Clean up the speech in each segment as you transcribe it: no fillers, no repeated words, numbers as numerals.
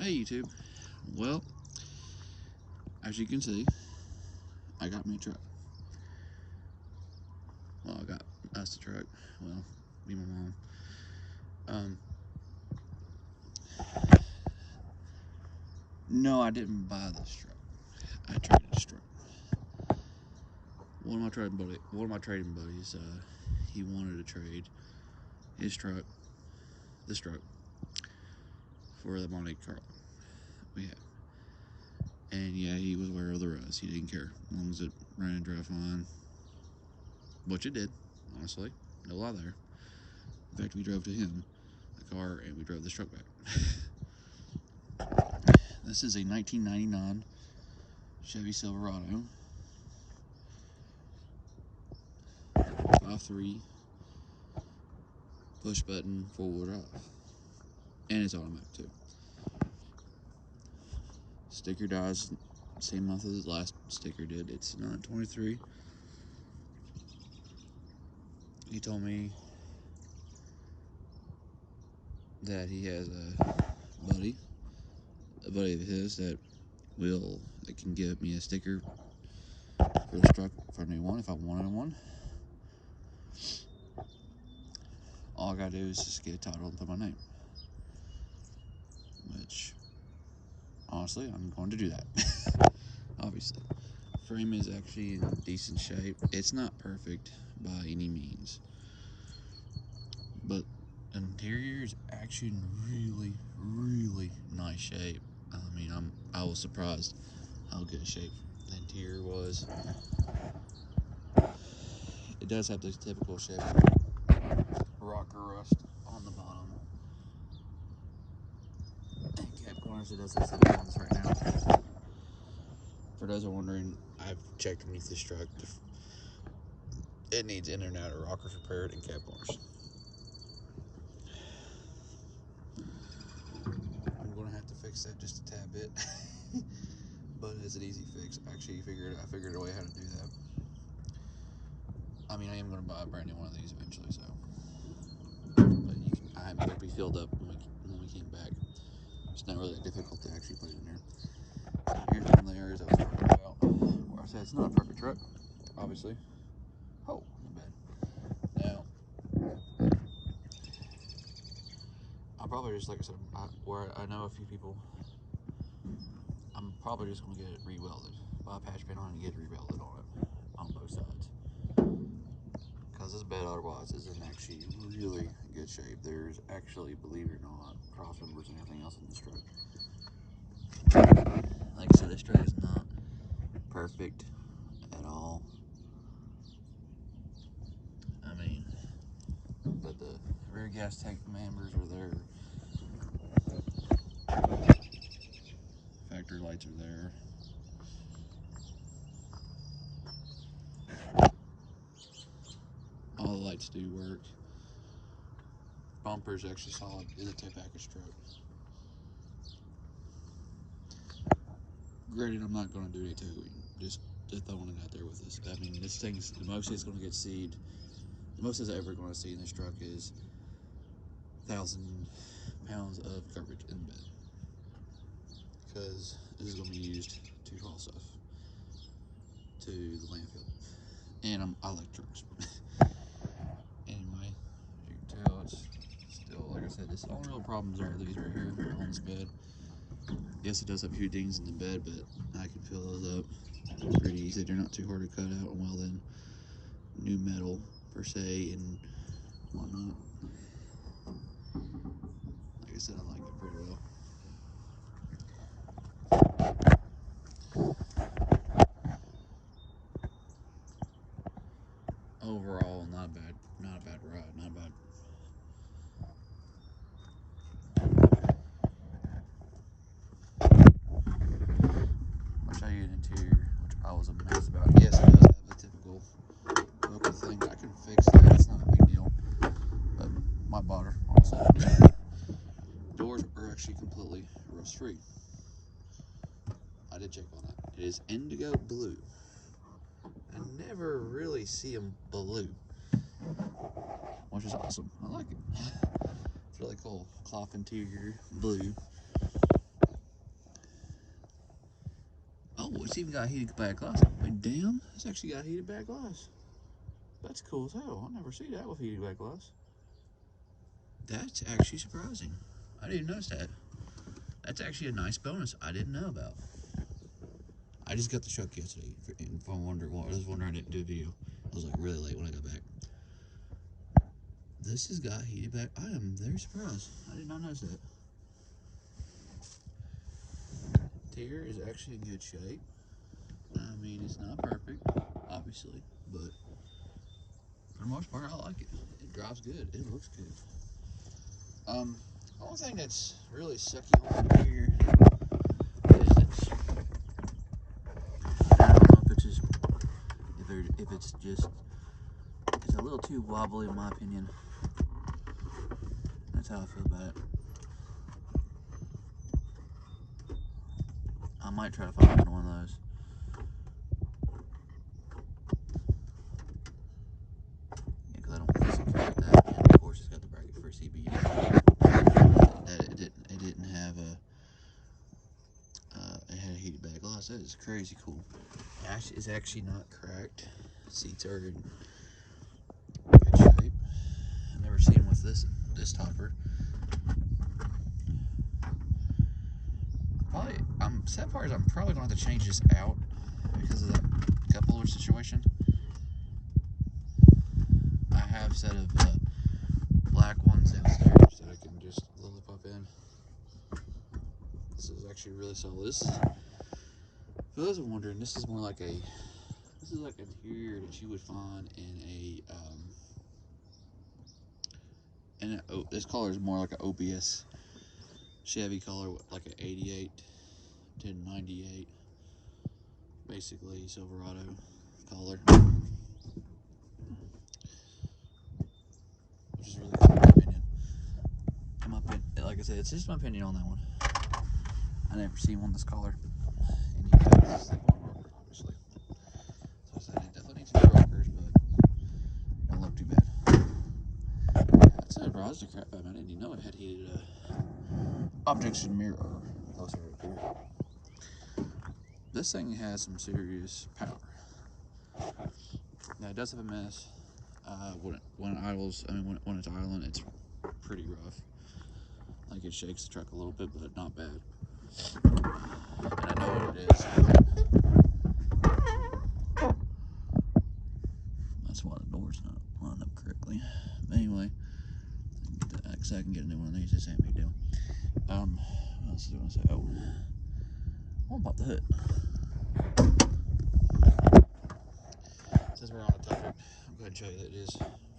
Hey YouTube. Well, as you can see, I got me a truck. Well, I got us a truck. Well, me and my mom. No, I didn't buy this truck. I traded this truck. One of my trading buddies, he wanted to trade his truck, this truck, for the Monte Carlo we had. And yeah, he was aware of the rust. He didn't care as long as it ran and drove fine, which it did. Honestly, no lie there. In fact, we drove to him the car and we drove this truck back. This is a 1999 Chevy Silverado 5.3 push button 4-wheel drive, and it's automatic too. Sticker dies same month as the last sticker did. It's 9/23. He told me that he has a buddy of his that can give me a sticker for this truck if I need one, if I wanted one. All I gotta do is just get a title and put my name, which honestly I'm going to do that. Obviously, frame is actually in decent shape. It's not perfect by any means, but interior is actually in really nice shape. I mean, I was surprised how good shape the interior was. It does have this typical Chevy rocker rust on the bottom and cap corners. It does have some problems right now. For those who are wondering, I've checked underneath this truck. It needs in and outer rockers repaired and cap corners. I'm gonna have to fix that just a tad bit, but it's an easy fix. Actually, I figured a way how to do that. I mean, I am gonna buy a brand new one of these eventually, so. But I have it be filled up when we came back. It's not really that difficult to actually put it in there. Here's one of the areas I was talking about where I said it's not a perfect truck, obviously. Oh, not bad. Now, I'll probably just, like I said, where I know a few people, I'm probably just going to get it re-welded. Buy a patch paint on it and get it re-welded on it, on both sides. Because this bed otherwise is in actually really good shape. There's actually, believe it or not, cross members and everything else in this truck. Like I said, this truck is not perfect at all. I mean, but the rear gas tank members are there. Factory lights are there. All the lights do work. Bumper's actually solid. It's a tow package truck. Granted, I'm not going to do any towing. Just throwing it out there with this. I mean, this thing's the most it's going to get seed. The most it's ever going to see in this truck is 1,000 pounds of garbage in the bed, because this is going to be used to haul stuff to the landfill. And I like trucks. Anyway, as you can tell, it's still, like I said, the only real problems are these right here on this bed. Yes, it does have a few dings in the bed, but I can fill those up pretty easy. They're not too hard to cut out and weld in new metal per se and whatnot. Like I said, I like it pretty well. Overall, not a bad ride, not bad. I'll show you the interior, which I was amazed about. Yes, it does have the typical local thing. I can fix that, it's not a big deal. But my bother, honestly. Doors are actually completely rust free. I did check on that. It is indigo blue. I never really see them blue, which is awesome. I like it. It's really cool. Cloth interior, blue. Oh, it's even got heated back glass. Wait, damn, it's actually got heated back glass. That's cool as hell. I never see that with heated back glass. That's actually surprising. I didn't notice that. That's actually a nice bonus I didn't know about. I just got the truck yesterday. If I was wondering, I didn't do a video. I was like really late when I got back. This has got heated back. I am very surprised. I did not notice that. Interior is actually in good shape. I mean, it's not perfect, obviously, but for the most part, I like it. It drives good. It looks good. The only thing that's really sucky on here is I don't know if it's just it's a little too wobbly in my opinion. That's how I feel about it. I might try to find another one of those. Yeah, because I don't physically like that. And of course, it's got the bracket for CB. It didn't have a. It had a heated back glass. That is crazy cool. It's actually not cracked. Seats are in good shape. I've never seen with this topper. Probably, sad part is I'm probably going to have to change this out because of that cup holder situation. I have a set of black ones downstairs that I can just lily pop in. This is actually really solid. This, for those who are wondering, this is like an interior that you would find in this color is more like an OBS Chevy color, like an 88 to 98, basically Silverado color, which is really cool in my opinion. Like I said, it's just my opinion on that one. I never seen one this color, and you guys obviously. So I said it definitely needs some rockers, but don't look too bad. That surprised the crap out of me. I didn't even know it had heated objects in mirror. Closer up here. This thing has some serious power. Now it does have a mess. When it idles, when it's idling, it's pretty rough. Like it shakes the truck a little bit, but not bad. And I know what it is. That's why the door's not lined up correctly. But anyway, I can get a new one of these. This ain't a big deal. What else do I want to say? Oh, I want to pop the hood. Since we're on the topic, I'll go ahead and show you that it is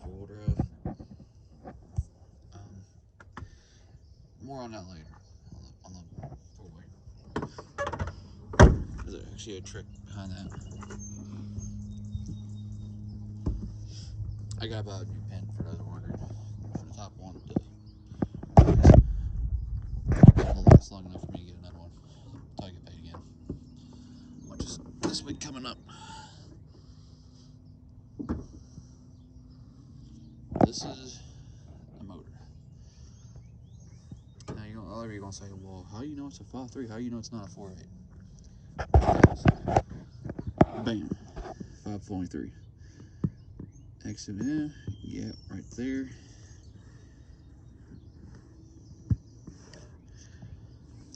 four-wheel drive. More on that later, on the four-way. There's actually a trick behind that. I got about a new pin for those wondering. For the top one, it'll last long enough for me to get another one until I get paid again. Which is this week coming up. This is the motor. Now you're gonna say, well, how you know it's a 5.3? How you know it's not a 4.8? Bam, 5.3. Exit in, yeah, right there.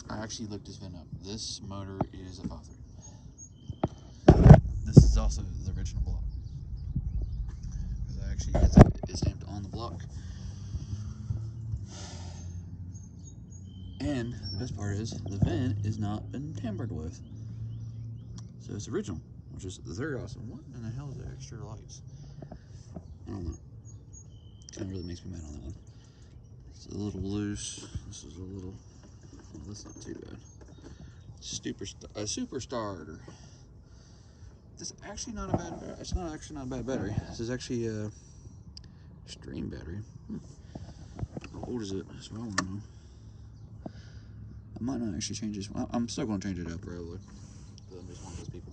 I actually looked this VIN up. This motor is a 5.3. This is also the original block. Because actually it's stamped on the block. And the best part is the VIN is not been tampered with. So it's original, which is very awesome. What in the hell is the extra lights? I don't know. Kind of really makes me mad on that one. It's a little loose. This is a little. Well, that's not too bad. A super starter. This is actually not a bad. It's not actually not a bad battery. This is actually a stream battery. How old is it? That's what I want to know. I might not actually change this. I'm still going to change it up probably. I'm just one of those people.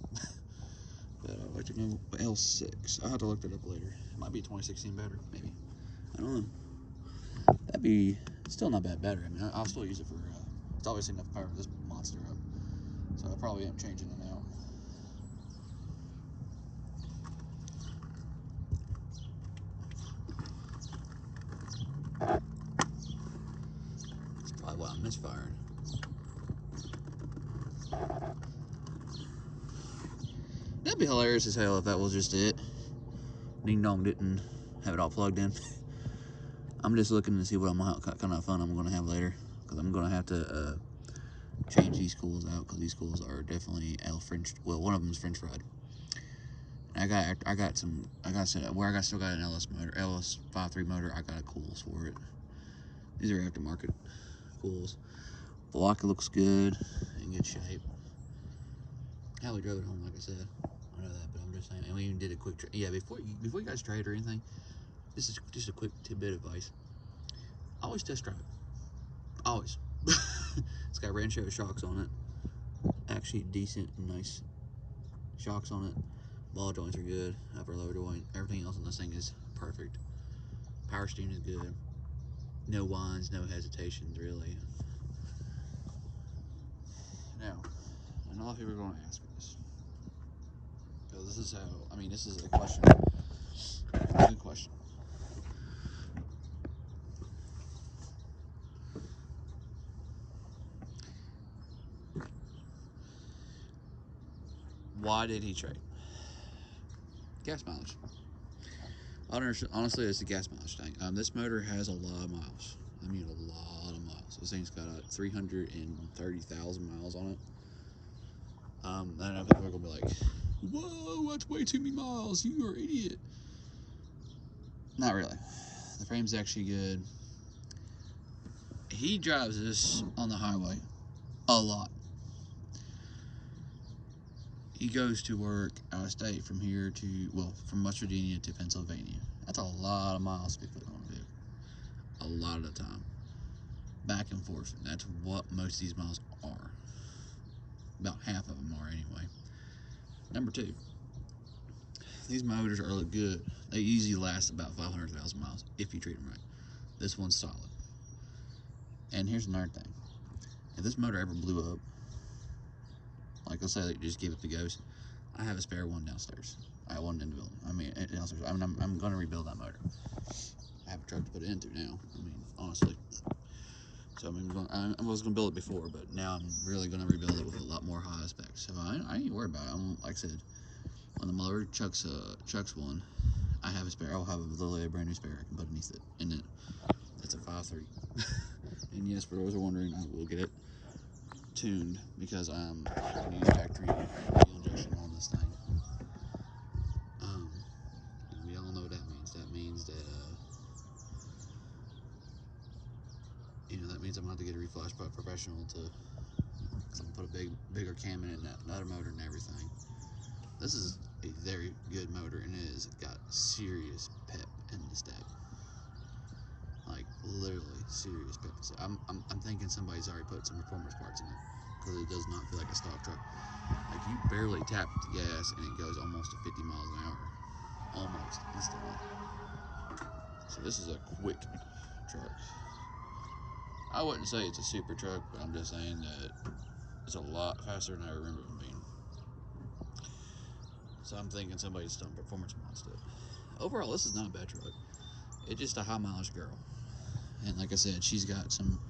But I'd like to know L6. I'll have to look that up later. It might be a 2016 battery, maybe. I don't know. That'd be still not bad battery. I mean, I'll still use it for. It's obviously enough power for this monster up. So I probably am changing it out. That's probably why I'm misfiring. That'd be hilarious as hell if that was just it. Ding Dong didn't have it all plugged in. I'm just looking to see what kind of fun I'm going to have later, because I'm going to have to change these cools out, because these cools are definitely French. Well, one of them is French fried. And I got still got an LS motor, LS 5.3 motor. I got a cools for it. These are aftermarket cools. The lock looks good, in good shape. Hell, we drove it home, like I said. I know that, but I'm just saying. And we even did a quick trade. Yeah, before you guys trade or anything, this is just a quick tidbit of advice. Always test drive it. Always. It's got Rancho shocks on it. Actually, decent and nice shocks on it. Ball joints are good. Upper lower joint. Everything else on this thing is perfect. Power steering is good. No whines, no hesitations, really. Now, I know a lot of people are going to ask me this, because this is how. I mean, this is a question. A good question. Why did he trade? Gas mileage. Honestly, it's the gas mileage thing. This motor has a lot of miles. I mean, a lot of miles. This thing's got 330,000 miles on it. I know people are gonna be like, "Whoa, that's way too many miles. You are an idiot." Not really. The frame's actually good. He drives this on the highway a lot. He goes to work out of state from here to, well, from West Virginia to Pennsylvania. That's a lot of miles to be put on a vehicle. A lot of the time. Back and forth. And that's what most of these miles are. About half of them are anyway. Number two, these motors are good. They usually last about 500,000 miles if you treat them right. This one's solid. And here's another thing. If this motor ever blew up, like let's say they just give it the ghost, I have a spare one downstairs. I have one in the building. I mean, downstairs. I'm going to rebuild that motor. I have a truck to put it into now. I mean, honestly. So I was going to build it before, but now I'm really going to rebuild it with a lot more high specs. So I ain't worried about it. Like I said, when the motor chucks one, I have a spare. I'll have a brand new spare I can put underneath it. And then that's a 5.3. And yes, for those who are wondering, I will get it tuned, because I'm going to use factory fuel injection on this thing. And we all know what that means. That means that that means I'm going to have to get a reflash by a professional because I'm going to put a bigger cam in that other motor and everything. This is a very good motor, and it has got serious pep in the step. Like literally serious pep. So I'm thinking somebody's already put some performance parts in it, because it does not feel like a stock truck. Like you barely tap the gas and it goes almost to 50 miles an hour, almost instantly. So this is a quick truck. I wouldn't say it's a super truck, but I'm just saying that it's a lot faster than I remember it being. So I'm thinking somebody's done performance mods to it. Overall, this is not a bad truck. It's just a high mileage girl, and like I said, she got some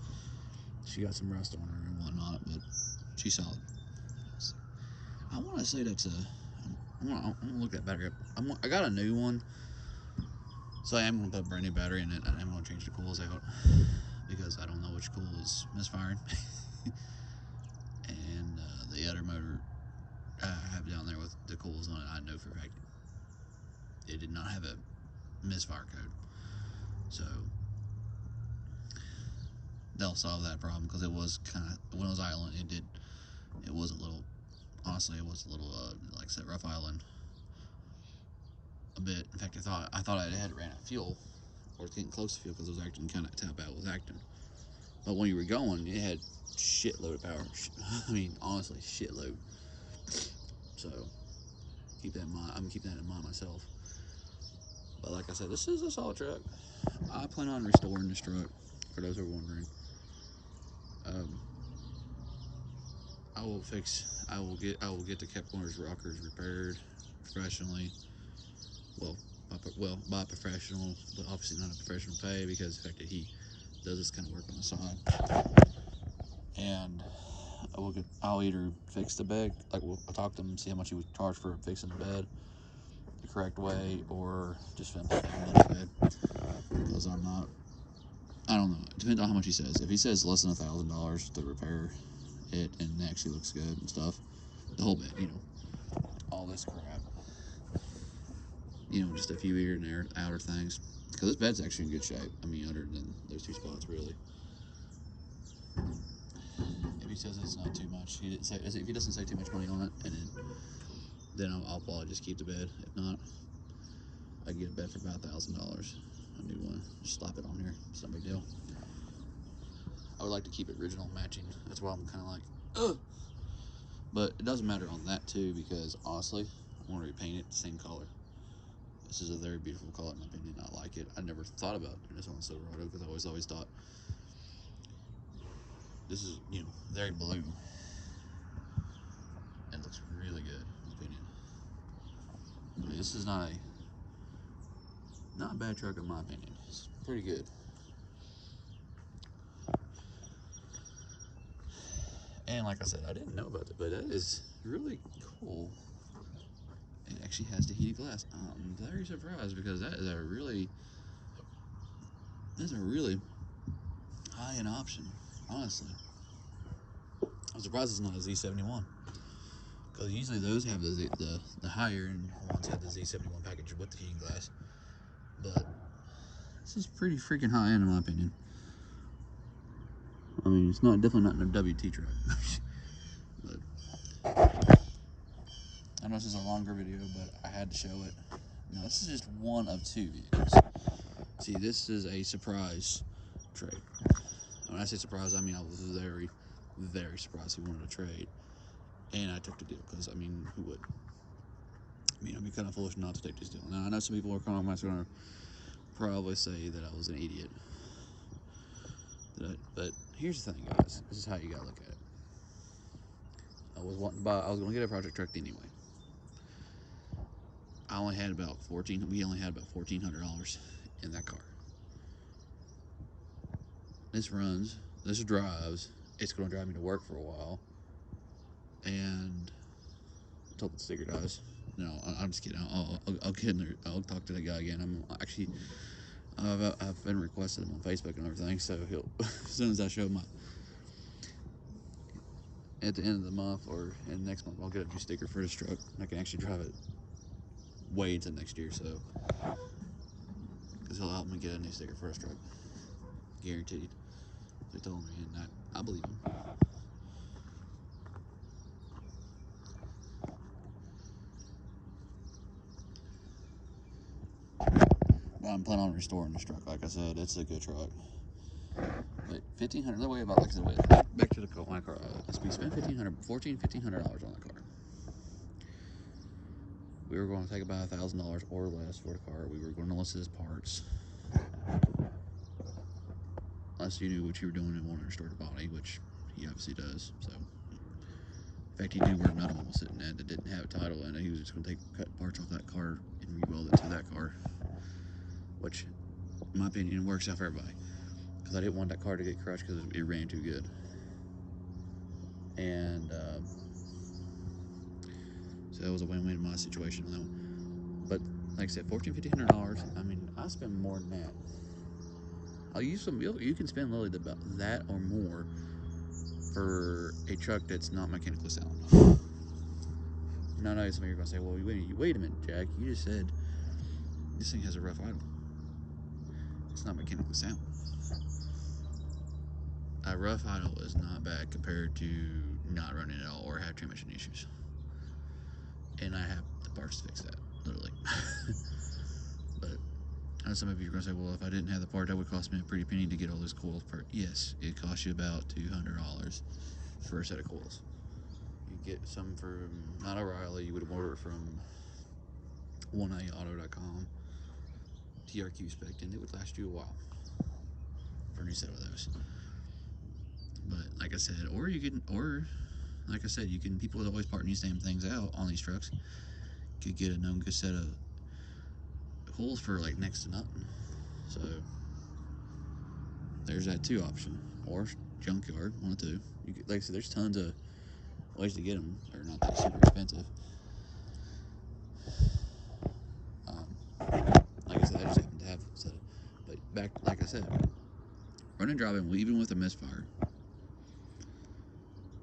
rust on her and whatnot, but she's solid. So, I want to say that's I'm gonna look that battery up. I got a new one, so I am gonna put a brand new battery in it, and I'm gonna change the cools out, because I don't know which cool is misfiring. And the other motor I have down there with the cools on it, I know for a fact it did not have a misfire code. So they'll solve that problem, because it was kind of, when it was idling, it was a little, honestly, it was a little, like I said, rough idling a bit. In fact, I thought I had ran out of fuel, or getting close to fuel, because it was acting kind of tap out with acting. But when you were going, it had shitload of power. I mean, honestly, shitload. So keep that in mind. I'm keeping that in mind myself. But like I said, this is a solid truck. I plan on restoring this truck, for those who are wondering. I will get the cap corners rockers repaired professionally. Well, by a professional, but obviously not a professional pay, because the fact that he does this kind of work on the side. And I'll either fix the bed, like I'll talk to him and see how much he would charge for fixing the bed the correct way, or just film the bed. Because I don't know. It depends on how much he says. If he says less than $1,000 to repair it and it actually looks good and stuff, the whole bed, all this crap, just a few here and there, outer things. Because this bed's actually in good shape. I mean, other than those two spots, really. If he says it's not too much, if he doesn't say too much money on it, and then I'll probably just keep the bed. If not, I can get a bed for about $1,000, a new one. Just slap it on here. It's not a big deal. I would like to keep it original, matching. That's why I'm kind of like, ugh. But it doesn't matter on that too, because honestly, I want to repaint it the same color. This is a very beautiful color in my opinion. I like it. I never thought about doing this on Silverado, because I always thought this is, very blue. It looks really good, in my opinion. I mean, this is not a bad truck in my opinion. It's pretty good. And like I said, I didn't know about it, but that is really cool. It actually has the heated glass. I'm very surprised, because that's a really high-end option, honestly. I'm surprised it's not a Z71, because usually those have the higher-end ones have the Z71 package with the heating glass. But this is pretty freaking high-end in my opinion. I mean, it's definitely not a WT truck. But I know this is a longer video, but I had to show it. Now, this is just one of two vehicles. See, this is a surprise trade. When I say surprise, I mean I was very, very surprised he wanted to trade. And I took the deal, because, I mean, who would? I mean, I'd be kind of foolish not to take this deal. Now, I know some people are going to probably say that I was an idiot. But here's the thing, guys. This is how you got to look at it. I was going to get a project truck anyway. We only had about $1,400 in that car. This drives, it's going to drive me to work for a while, and until the sticker dies. No, I'm just kidding. I'll get in there. I'll talk to the guy again. I've been requested him on Facebook and everything, so he'll as soon as I show him at the end of the month or in next month, I'll get a new sticker for this truck. I can actually drive it way into next year, so because he'll help me get a new sticker for this truck, guaranteed. They told me, and I believe him. But I'm planning on restoring this truck. Like I said, it's a good truck. But $1,500. The way about like the way back to my car. We spent $1,500 on the car. We were going to take about $1,000 or less for the car. We were going to list his parts, unless you knew what you were doing and wanted to restore the body, which he obviously does. So, in fact, he knew where another one was sitting at that didn't have a title, and he was just going to cut parts off that car and rebuild it to that car, which, in my opinion, works out for everybody. Because I didn't want that car to get crushed because it ran too good. And so that was a win-win in my situation on that one. But like I said, $1,400-$1,500. I mean, I spend more than that. You can spend literally about that or more for a truck that's not mechanically sound. Now, I know some of you are going to say, well, wait a minute, Jack. You just said this thing has a rough idle. It's not mechanically sound. A rough idle is not bad compared to not running at all or have transmission issues. And I have the parts to fix that, literally. But I know some of you are going to say, well, if I didn't have the part, that would cost me a pretty penny to get all those coils. Yes, it costs you about $200 for a set of coils. You get some from, not O'Reilly, you would order it from 1AAuto.com, TRQ spec, and it would last you a while for a new set of those. But like I said, or like I said, people always parting these damn things out on these trucks. Could get a known good set of holes for like next to nothing. So there's that too option, or junkyard, one of two. Like I said, there's tons of ways to get them. They're not that super expensive. Like I said, I just happen to have a set. But back, like I said, running driving, even with a misfire,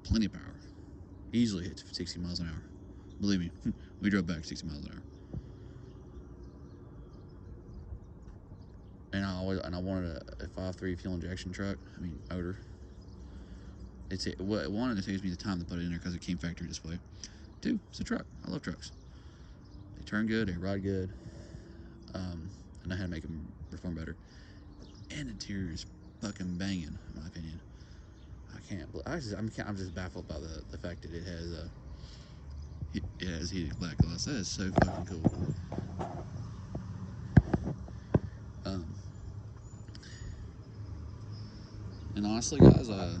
plenty of power. Easily hits 60 miles an hour. Believe me, we drove back 60 miles an hour. And I wanted a 5.3 fuel injection truck. I mean motor. One, it saves me the time to put it in there because it came factory display. Two, it's a truck. I love trucks. They turn good. They ride good. And I had to make them perform better. And the interior is fucking banging, in my opinion. I'm just baffled by the fact that it has heated black glass. That is so fucking cool. And honestly, guys, I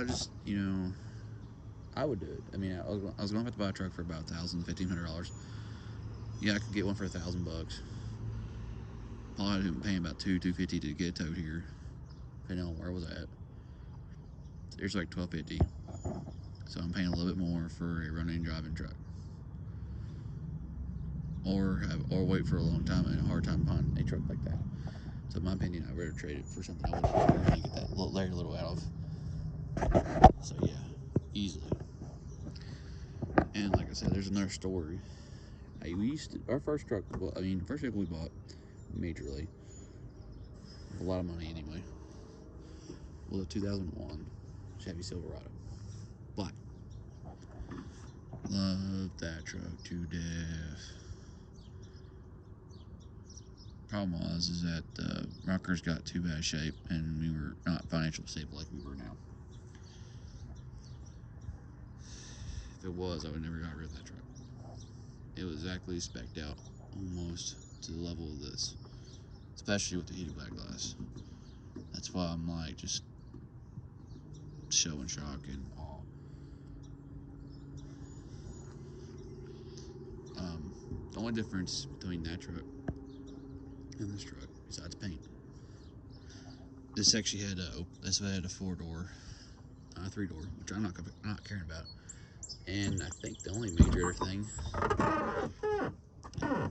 just, I would do it. I mean, I was going to have to buy a truck for about $1,500. Yeah, I could get one for $1,000. Probably paying about $250 to get towed here, depending on where I was at. There's like $1,250, so I'm paying a little bit more for a running driving truck, or wait for a long time and a hard time finding a truck like that. So in my opinion, I'd rather trade it for something I would get that little out of. So yeah, easily. And like I said, there's another story. Our first truck. Well, I mean, first vehicle we bought, majorly, a lot of money anyway, was a 2001 Chevy Silverado, black. Love that truck to death. Problem is that the rockers got too bad shape, and we were not financially stable like we were now. If it was, I would never got rid of that truck. It was exactly spec'd out, almost to the level of this, especially with the heated black glass. That's why I'm like just showing shock and awe. The only difference between that truck and this truck, besides paint, this actually had this one had a 4-door, 3-door, which I'm not caring about. And I think the only major thing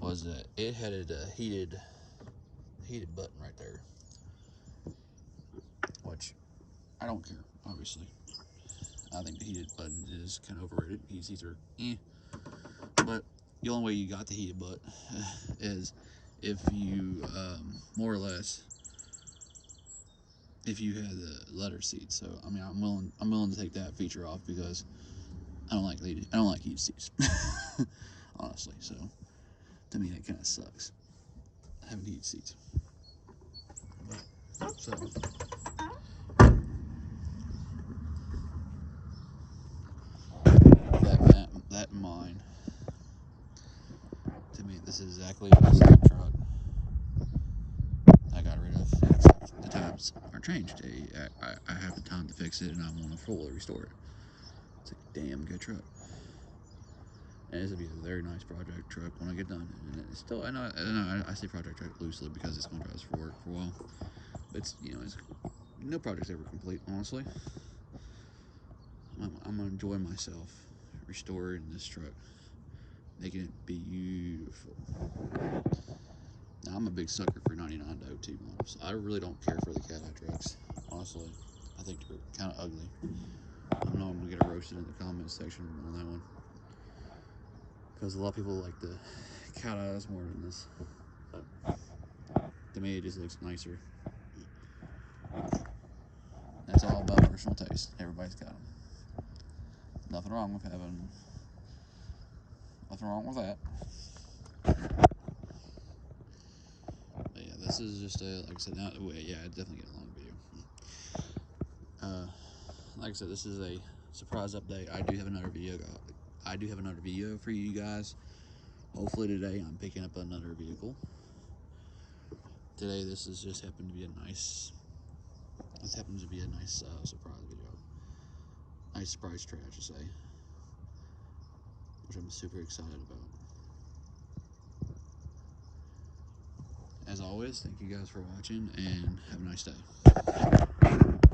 was that it had a heated button right there, which I don't care, obviously. I think the heated button is kind of overrated. Heated seats are but the only way you got the heated butt is if you more or less if you had the leather seats. So I mean, I'm willing to take that feature off because I don't like heated seats, honestly. So to me, that kind of sucks having heated seats. So that in mind, to me, this is exactly the same truck I got rid of. Except the times are changed. I have the time to fix it, and I want to fully restore it. It's a damn good truck. And this will be a very nice project truck when I get done. And it's still, I say project truck loosely because it's going to drive us for work for a while. But it's no project's ever complete, honestly. I'm gonna enjoy myself restoring this truck, making it beautiful. Now I'm a big sucker for 99 OT models. I really don't care for the cat eye trucks, honestly. I think they're kind of ugly. I know I'm gonna get roasted in the comments section on that one, because a lot of people like the cat eyes more than this. But to me, it just looks nicer. That's all about personal taste. Everybody's got them. Nothing wrong with that. But yeah, this is just like I said, yeah, I definitely get a long video. Like I said, this is a surprise update. I do have another video for you guys. Hopefully today I'm picking up another vehicle. Today this is just happened to be a nice. This happens to be a nice surprise video. Nice surprise trade, I should say. which I'm super excited about. As always, thank you guys for watching, and have a nice day.